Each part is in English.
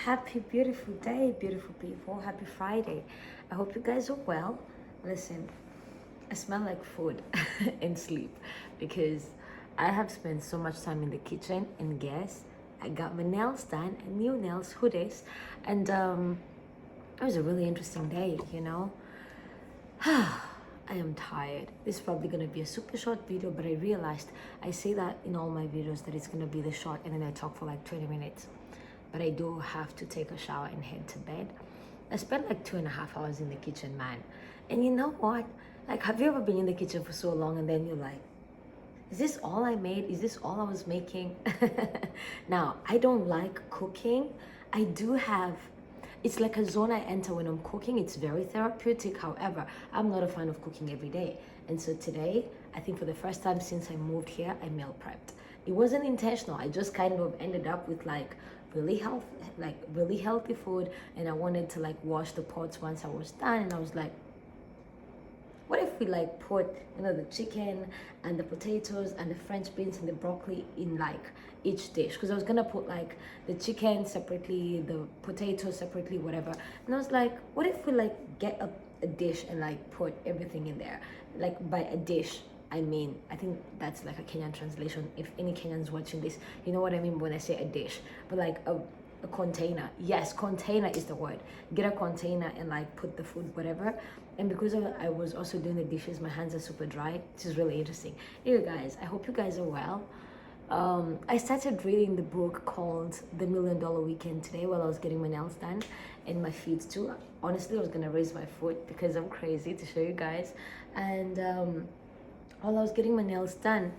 Happy, beautiful day, beautiful people. Happy Friday. I hope you guys are well. Listen, I smell like food and sleep because I have spent so much time in the kitchen, and guess I got my nails done, new nails, hoodies, and it was a really interesting day, I am tired. This is probably gonna be a super short video, but I realized I say that in all my videos that it's gonna be the short, and then I talk for like 20 minutes. But I do have to take a shower and head to bed. I spent like 2.5 hours in the kitchen, man. And you know what? Like, have you ever been in the kitchen for so long and then you're like, is this all I made? Is this all I was making? Now, I don't like cooking. I do have, it's like a zone I enter when I'm cooking. It's very therapeutic. However, I'm not a fan of cooking every day. And so today, I think for the first time since I moved here, I meal prepped. It wasn't intentional. I just kind of ended up with like really healthy food, and I wanted to like wash the pots once I was done, and I was like, what if we like put the chicken and the potatoes and the French beans and the broccoli in like each dish, because I was gonna put like the chicken separately, the potatoes separately, whatever. And I was like, what if we like get a dish and like put everything in there? Like, by a dish I mean, I think that's like a Kenyan translation. If any Kenyans watching this, you know what I mean when I say a dish. But like a container. Yes, container is the word. Get a container and like put the food, whatever. And because I was also doing the dishes, my hands are super dry. This is really interesting. Anyway, guys, I hope you guys are well. I started reading the book called The $1,000,000 Weekend today while I was getting my nails done and my feet too. Honestly, I was gonna raise my foot because I'm crazy to show you guys. And while I was getting my nails done,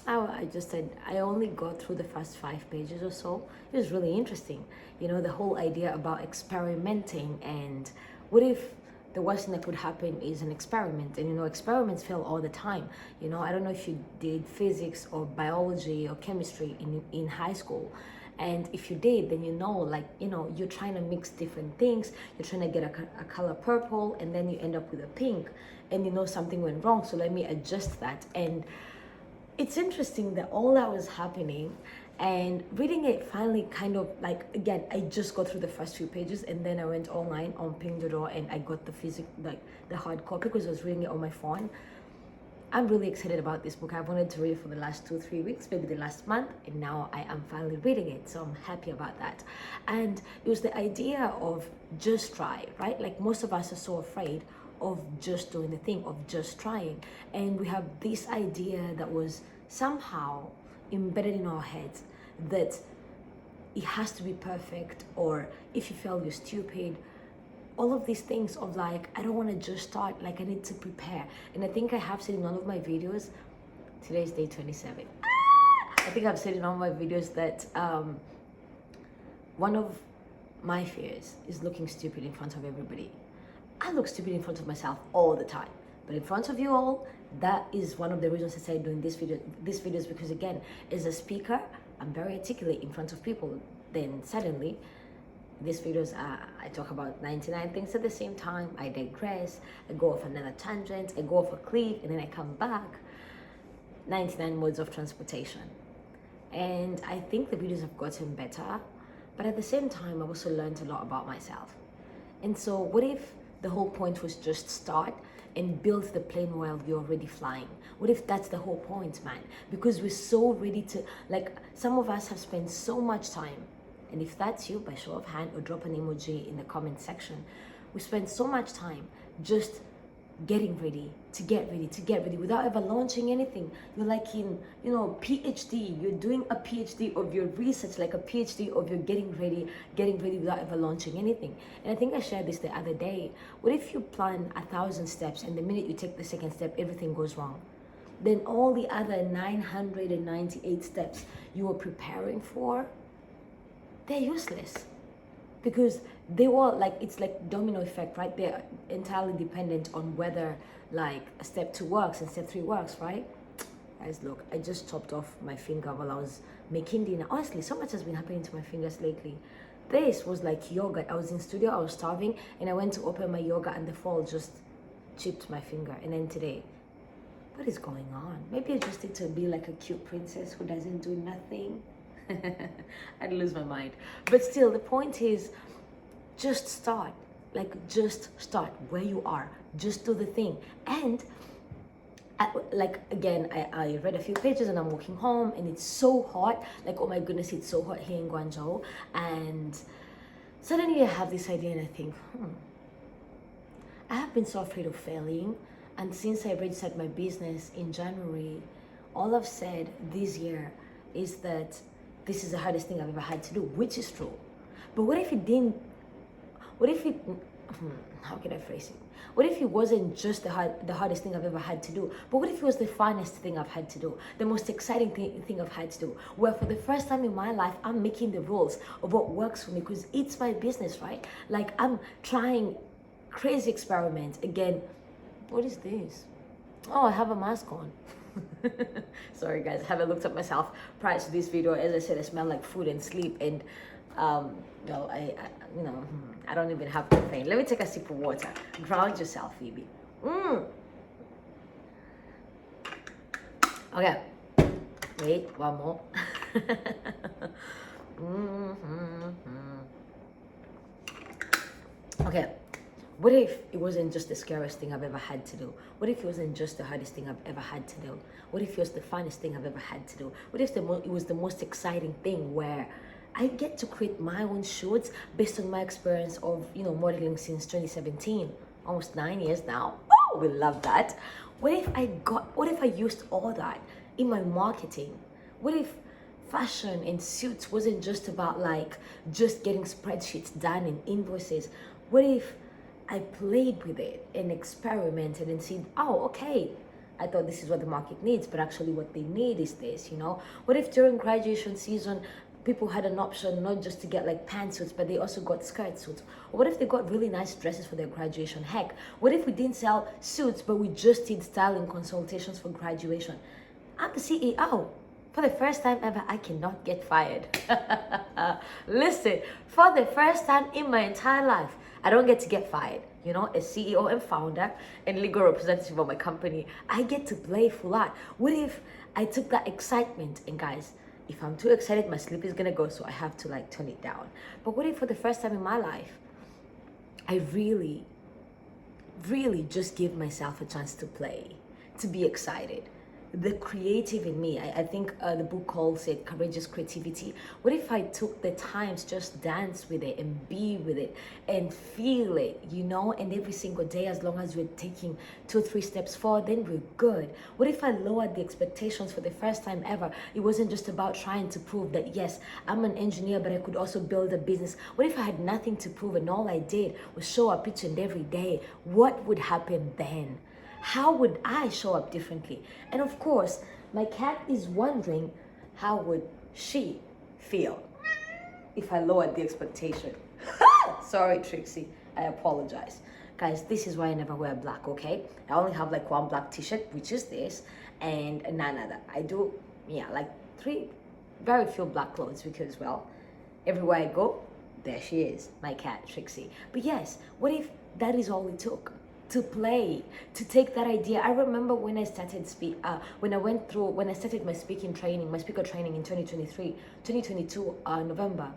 I just said I only got through the first 5 pages or so. It was really interesting. The whole idea about experimenting, and what if the worst thing that could happen is an experiment? And experiments fail all the time. I don't know if you did physics or biology or chemistry in high school. And if you did, then you're trying to mix different things. You're trying to get a color purple, and then you end up with a pink, and something went wrong, so let me adjust that. And it's interesting that all that was happening, and reading it finally kind of like, again, I just got through the first few pages, and then I went online on Pinduoduo and I got the hard copy because I was reading it on my phone. I'm really excited about this book. I've wanted to read it for the last 2-3 weeks, maybe the last month, and now I am finally reading it. So I'm happy about that. And it was the idea of just try, right? Like, most of us are so afraid of just doing the thing, of just trying. And we have this idea that was somehow embedded in our heads that it has to be perfect, or if you fail, you're stupid. All of these things of like, I don't want to just start, like I need to prepare. And I think I have said in one of my videos, today's day 27. I think I've said in all my videos that one of my fears is looking stupid in front of everybody. I look stupid in front of myself all the time, but in front of you all, that is one of the reasons I started doing this video is because, again, as a speaker, I'm very articulate in front of people. Then suddenly these videos, I talk about 99 things at the same time. I digress, I go off another tangent, I go off a cliff, and then I come back. 99 modes of transportation. And I think the videos have gotten better, but at the same time, I've also learned a lot about myself. And so what if the whole point was just start and build the plane while you're already flying? What if that's the whole point, man? Because we're so ready to, like, some of us have spent so much time, and if that's you, by show of hand or drop an emoji in the comment section, we spend so much time just getting ready to get ready without ever launching anything. You're like in PhD, you're doing a PhD of your research, like a PhD of your getting ready without ever launching anything. And I think I shared this the other day. What if you plan 1,000 steps, and the minute you take the second step, everything goes wrong? Then all the other 998 steps you were preparing for, they're useless, because they were like, it's like domino effect, right? They're entirely dependent on whether like step 2 works and step 3 works, right? Guys, look, I just chopped off my finger while I was making dinner. Honestly, so much has been happening to my fingers lately. This was like yogurt. I was in studio, I was starving, and I went to open my yogurt and the fall just chipped my finger. And then today, what is going on? Maybe I just need to be like a cute princess who doesn't do nothing. I'd lose my mind. But still, the point is, just start. Like, just start where you are. Just do the thing. And I read a few pages and I'm walking home and it's so hot. Like, oh my goodness, it's so hot here in Guangzhou. And suddenly I have this idea and I think, I have been so afraid of failing. And since I registered my business in January, all I've said this year is that this is the hardest thing I've ever had to do, which is true. But what if how can I phrase it? What if it wasn't just the hardest thing I've ever had to do, but what if it was the funnest thing I've had to do, the most exciting thing I've had to do, where for the first time in my life, I'm making the rules of what works for me because it's my business, right? Like, I'm trying crazy experiments. Again, what is this? Oh, I have a mask on. Sorry guys, I haven't looked at myself prior to this video. As I said, I smell like food and sleep, and I don't even have caffeine. Let me take a sip of water. Ground yourself, Phoebe. Okay, wait, one more. Okay, what if it wasn't just the scariest thing I've ever had to do? What if it wasn't just the hardest thing I've ever had to do? What if it was the funnest thing I've ever had to do? What if it was the most exciting thing where I get to create my own shoots based on my experience of, modeling since 2017, almost 9 years now. Oh, we love that. What if I used all that in my marketing? What if fashion and suits wasn't just about just getting spreadsheets done and invoices? What if I played with it and experimented and said, oh, okay, I thought this is what the market needs, but actually what they need is this, What if during graduation season, people had an option not just to get pantsuits, but they also got skirt suits? Or what if they got really nice dresses for their graduation? Heck, what if we didn't sell suits, but we just did styling consultations for graduation? I'm the CEO. For the first time ever, I cannot get fired. Listen, for the first time in my entire life, I don't get to get fired. As CEO and founder and legal representative of my company, I get to play full out. What if I took that excitement, and guys, if I'm too excited, my sleep is gonna go, so I have to tone it down. But what if for the first time in my life, I really, really just give myself a chance to play, to be excited? The creative in me, I think the book calls it courageous creativity. What if I took the time to just dance with it and be with it and feel it, and every single day, as long as we're taking 2 or 3 steps forward, then we're good. What if I lowered the expectations for the first time ever? It wasn't just about trying to prove that, yes, I'm an engineer, but I could also build a business. What if I had nothing to prove and all I did was show up each and every day? What would happen then? How would I show up differently? And of course, my cat is wondering, how would she feel if I lowered the expectation? Sorry, Trixie, I apologize. Guys, this is why I never wear black, okay? I only have one black t-shirt, which is this, and none other. I do, 3, very few black clothes because, well, everywhere I go, there she is, my cat, Trixie. But yes, what if that is all it took? To play, to take that idea. I remember when I started when I started my speaker training in 2022, November.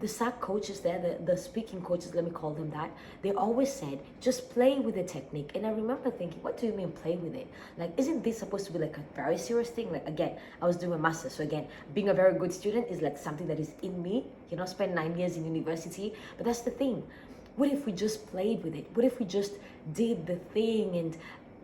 The SAC coaches there, the speaking coaches, let me call them that, they always said, just play with the technique. And I remember thinking, what do you mean play with it? Isn't this supposed to be a very serious thing? Again, I was doing a master's, so again, being a very good student is something that is in me, spent 9 years in university. But that's the thing. What if we just played with it? What if we just did the thing and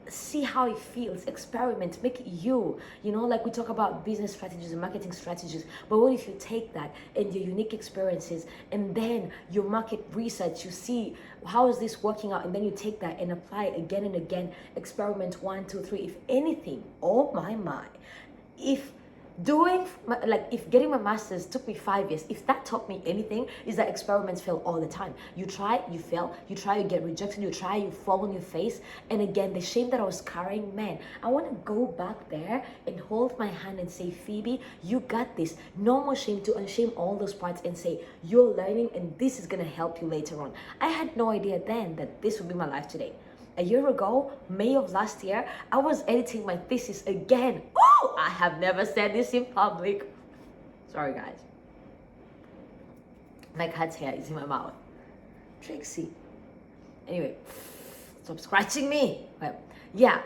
see how it feels, experiment, make it you, we talk about business strategies and marketing strategies, but what if you take that and your unique experiences and then your market research, you see how is this working out, and then you take that and apply it again and again, experiment 1, 2, 3. If anything, oh my, if getting my master's took me 5 years, if that taught me anything, is that experiments fail all the time. You try, you fail, you try, you get rejected, you try, you fall on your face. And again, the shame that I was carrying, man, I want to go back there and hold my hand and say, Phoebe, you got this. No more shame, to unshame all those parts and say, you're learning and this is going to help you later on. I had no idea then that this would be my life today. A year ago, May of last year, I was editing my thesis again. Oh, I have never said this in public. Sorry, guys. My cat's hair is in my mouth. Trixie. Anyway, stop scratching me. Well, yeah.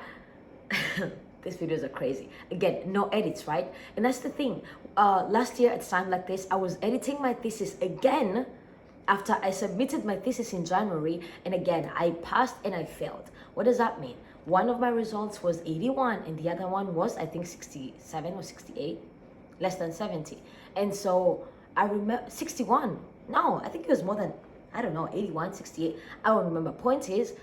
These videos are crazy. Again, no edits, right? And that's the thing. Last year at time like this, I was editing my thesis again after I submitted my thesis in January, and again, I passed and I failed. What does that mean? One of my results was 81 and the other one was, I think, 67 or 68, less than 70. And so I remember 61. No, I think it was more than, I don't know, 81, 68. I don't remember. Point is,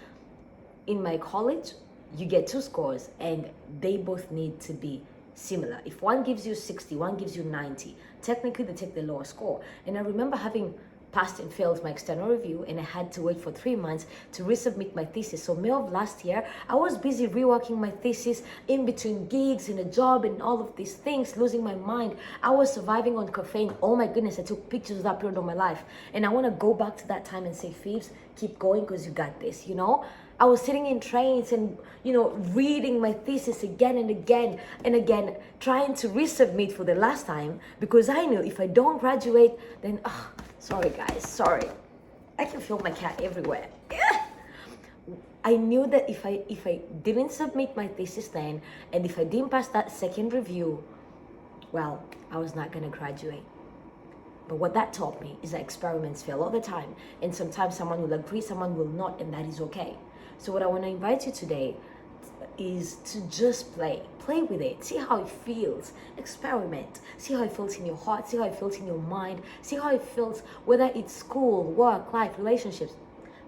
in my college, you get two scores and they both need to be similar. If one gives you 60, one gives you 90, technically they take the lower score. And I remember having passed and failed my external review, and I had to wait for 3 months to resubmit my thesis. So May of last year, I was busy reworking my thesis in between gigs and a job and all of these things, losing my mind. I was surviving on caffeine. Oh my goodness, I took pictures of that period of my life. And I want to go back to that time and say, Phoebes, keep going because you got this, you know? I was sitting in trains and, you know, reading my thesis again and again and again, trying to resubmit for the last time because I knew if I don't graduate, then, sorry guys, sorry. I can feel my cat everywhere. I knew that if I didn't submit my thesis then, and if I didn't pass that second review, well, I was not gonna graduate. But what that taught me is that experiments fail all the time, and sometimes someone will agree, someone will not, and that is okay. So what I want to invite you today is to just play with it, see how it feels, experiment, see how it feels in your heart, see how it feels in your mind, see how it feels, whether it's school, work, life, relationships.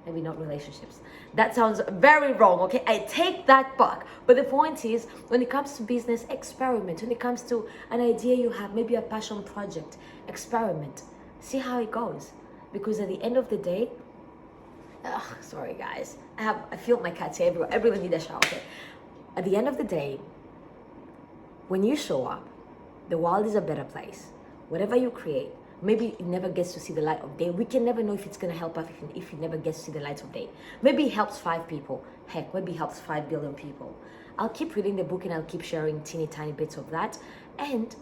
Maybe not relationships. That sounds very wrong, okay? I take that back. But the point is, when it comes to business, experiment. When it comes to an idea you have, maybe a passion project, experiment. See how it goes. Because at the end of the day, sorry guys, I feel my cat's hair everywhere. Everyone need a shower, okay? At the end of the day, when you show up, the world is a better place. Whatever you create, maybe it never gets to see the light of day. We can never know if it's going to help us if it never gets to see the light of day. Maybe it helps 5 people. Heck, maybe it helps 5 billion people. I'll keep reading the book and I'll keep sharing teeny tiny bits of that. And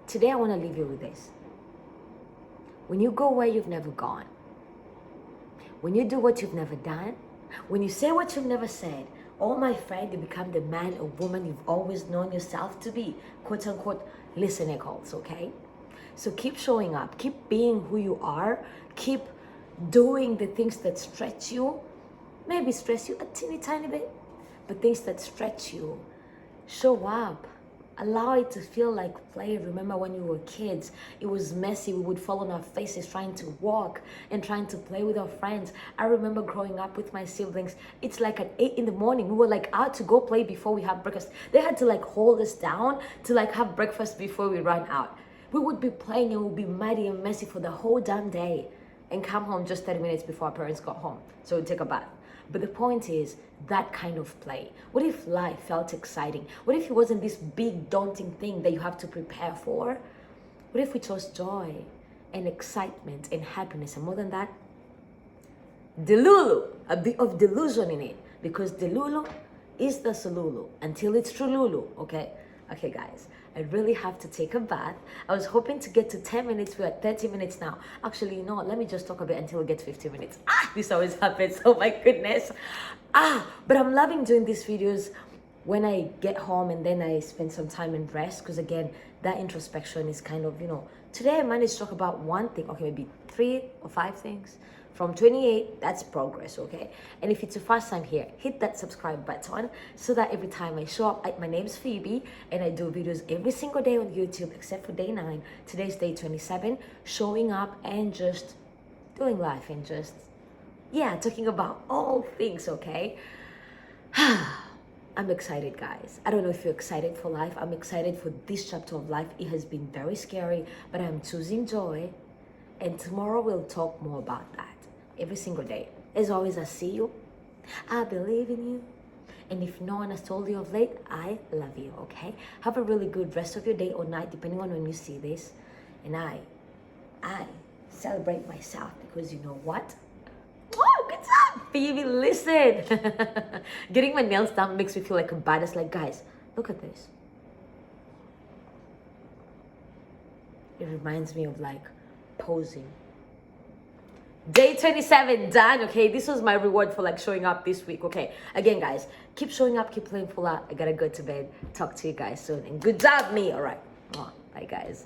today I want to leave you with this. When you go where you've never gone, when you do what you've never done, when you say what you've never said, oh my friend, you become the man or woman you've always known yourself to be. Quote unquote, listener calls, okay? So keep showing up, keep being who you are, keep doing the things that stretch you, maybe stress you a teeny tiny bit, but things that stretch you. Show up. Allow it to feel like play. Remember when you were kids, it was messy. We would fall on our faces trying to walk and trying to play with our friends. I remember growing up with my siblings. It's like at 8 in the morning. We were like out to go play before we have breakfast. They had to like hold us down to like have breakfast before we run out. We would be playing and we would be muddy and messy for the whole damn day and come home just 30 minutes before our parents got home. So we'd take a bath. But the point is that kind of play. What if life felt exciting? What if it wasn't this big daunting thing that you have to prepare for? What if we chose joy and excitement and happiness, and more than that, delulu, a bit of delusion in it, because delulu is the solulu until it's trululu, okay? Okay guys, I really have to take a bath. I was hoping to get to 10 minutes. We're at 30 minutes now. Actually, you know what? Let me just talk a bit until we get to 15 minutes. This always happens. Oh my goodness. But I'm loving doing these videos when I get home and then I spend some time and rest. Because again, that introspection is kind of, you know, today I managed to talk about one thing. Okay, maybe 3 or 5 things. From 28, that's progress, okay? And if it's your first time here, hit that subscribe button so that every time I show up, my name's Phoebe, and I do videos every single day on YouTube except for day 9. Today's day 27, showing up and just doing life and just, yeah, talking about all things, okay? I'm excited, guys. I don't know if you're excited for life. I'm excited for this chapter of life. It has been very scary, but I'm choosing joy. And tomorrow we'll talk more about that. Every single day. As always, I see you. I believe in you. And if no one has told you of late, I love you, okay? Have a really good rest of your day or night, depending on when you see this. And I celebrate myself because you know what? Oh, good job, Phoebe, listen. Getting my nails done makes me feel like a badass. Like, guys, look at this. it reminds me of like posing. Day 27 done. Okay, this was my reward for like showing up this week. Okay, again guys, keep showing up, keep playing full out. I gotta go to bed. Talk to you guys soon, and good job me. All right, bye guys.